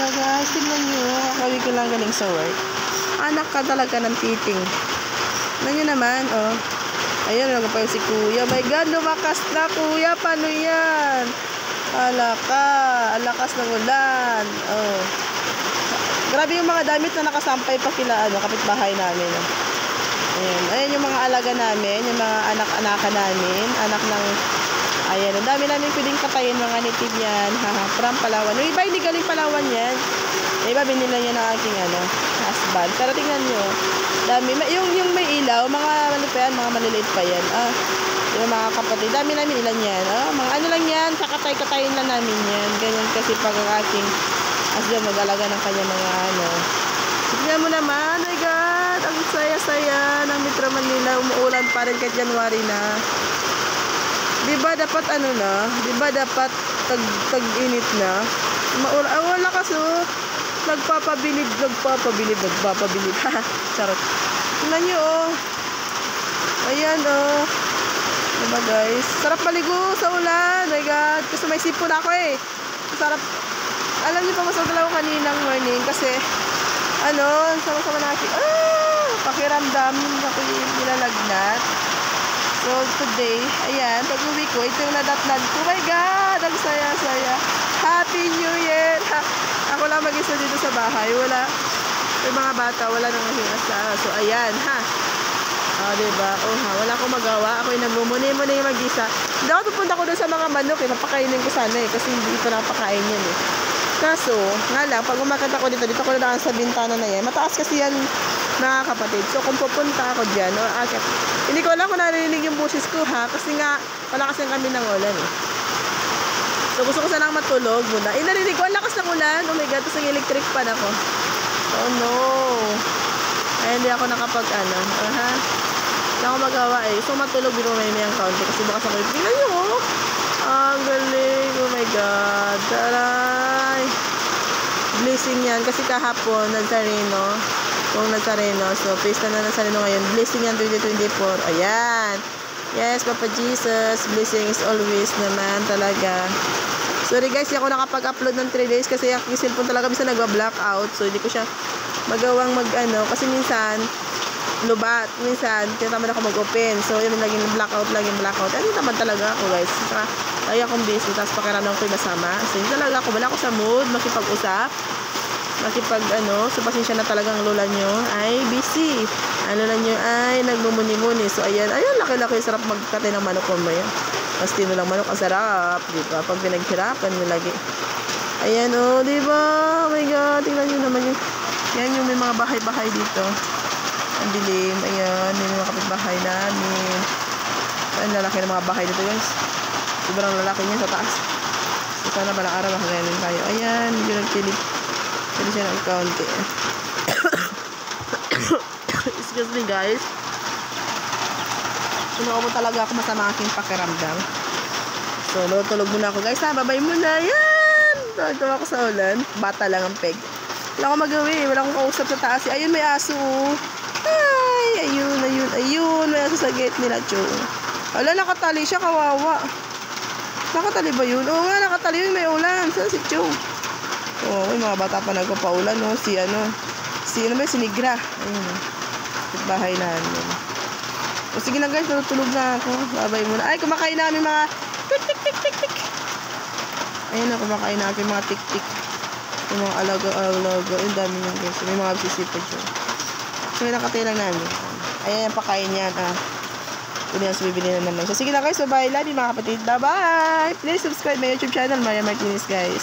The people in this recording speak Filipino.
talaga guys. Tignan nyo. Kawin ko lang galing sa work. Anak ka talaga ng titing. Tignan nyo naman, oh. Ayun, nagpapayo si kuya. My God, lumakas na kuya. Paano yan? Ala ka. Alakas ng ulan. Oh. Grabe yung mga damit na nakasampay pa kila, kapitbahay namin. Oh. Ayan. Ayan yung mga alaga namin. Yung mga anak-anaka namin. Anak ng... Ayan, ang dami namin pwedeng katayin, mga native yan. Haha, from Palawan. Yung iba hindi galing Palawan yan. Yung iba binila niya ng aking husband. Pero tingnan nyo, dami. Yung may ilaw, mga ano pa yan, mga maliliit pa yan. Yung mga kapatid, dami namin ilan yan. Mga ano lang yan, kakatay-katayin lang namin yan. Ganyan kasi pag ang aking husband mag-alaga ng kanya mga Tignan mo naman, my God, ang saya-saya ng Metro Manila. Umuulan pa rin kahit January na. Diba dapat diba dapat tag-init na? Wala kasi nagpapabilib. Charot. Tingnan nyo, oh. Ayan, oh. Diba guys? Sarap maligo sa ulan. My God. Kasi may sipon ako eh. Sarap. Alam niyo pa, masagalaw ako kaninang morning kasi sama-sama na kasi pakiramdam ako yung nilalagnat. So today, ayan, pag-uwi ko, ito yung nadatnan ko. Oh my God, ang saya-saya. Happy New Year! Ako lang mag-isa dito sa bahay. Wala, yung mga bata, wala nang mahingasa. So ayan, diba? Wala akong magawa. Ako yung nagmumuni-muni mag-isa. Hindi ako pupunta ko doon sa mga manok napakainin ko sana kasi hindi ito napakain yan Kaso, nga lang, pag umakit ako dito ko na lang sa bintana na yan. Mataas kasi yan, mga kapatid. So, kung pupunta ako dyan, hindi ko alam kung narinig yung boses ko, kasi nga, malakas yung kami ng ulan, So, gusto ko sanang matulog muna. Narinig ko, ang lakas ng ulan. Oh my God, tapos electric pan ako. Oh no. Ay, hindi ako hindi ako magawa So, matulog, biro may kaunti. Kasi bukas ako, tingnan nyo, ang galing. Oh my God. Taray. Blessing yan. Kasi kahapon, Nazareno. Kung Nazareno. So, pista na Nazareno ngayon. Blessing yan 2024. Ayan. Yes, Papa Jesus. Blessing is always naman talaga. Sorry guys, hindi ako nakapag-upload ng 3 days kasi yung cellphone talaga minsan nagwa-blackout. So, hindi ko siya magawang kasi minsan lubat. Minsan, tinatamad ako mag-open. So, yun, laging blackout. Ano naman talaga ako, guys. Saka, lagi akong busy. Tapos, pakiramdam ko yung masama. So, hindi talaga ako. Wala ako sa mood. Makipag-usap. So, pasensya na talagang lola nyo ay busy. Ang lola nyo ay nagmumuni-muni. So, ayan. Ayan, laki-laki. Sarap magkatay ng manok ko ba yan? Tapos, tinulang manok. Ang sarap. Diba? Pag pinaghirapan nyo lagi. Ayan, diba? Oh my God. Tingnan nyo naman yung... Yan yung may mga bahay-bahay dito. Ang dilim, ayan, yung mga kapitbahay namin. Ang lalaki ng mga bahay dito guys. Sobrang lalaki niya sa taas. So, sana balang araw makagaling tayo. Ayan, medyo nagtilip. Pwede siya ng kaunti. Excuse me guys. Sinuko talaga ako masama aking pakiramdam. So, tulog muna ako guys. Babay muna. Ayan! Tawag ako sa ulan. Bata lang ang peg. Wala akong magawin. Wala akong kausap sa taas. Ayun, may aso. Ay, ayun. May aso sa gate nila, Chong. Wala, nakatali siya, kawawa. Nakatali ba yun? Oo nga, nakatali yun, may ulan. Saan si Chong? Yung mga bata pa nagpapaulan, Si Nigra. Ayun, bahay namin. Sige na guys, tulog na ako. Babay muna. Ay, kumakain namin mga tik-tik-tik-tik-tik. Ayun, kumakain namin mga tik-tik. Yung mga alaga. Yung dami nyo guys. May mga bisisipad yun. So, nakatay lang namin. Ayan, pakain yan. Hindi na bibili na naman. So, sige na guys. Bye-bye. Love you mga kapatid. Bye-bye. Please subscribe my YouTube channel, Maria Martinez guys.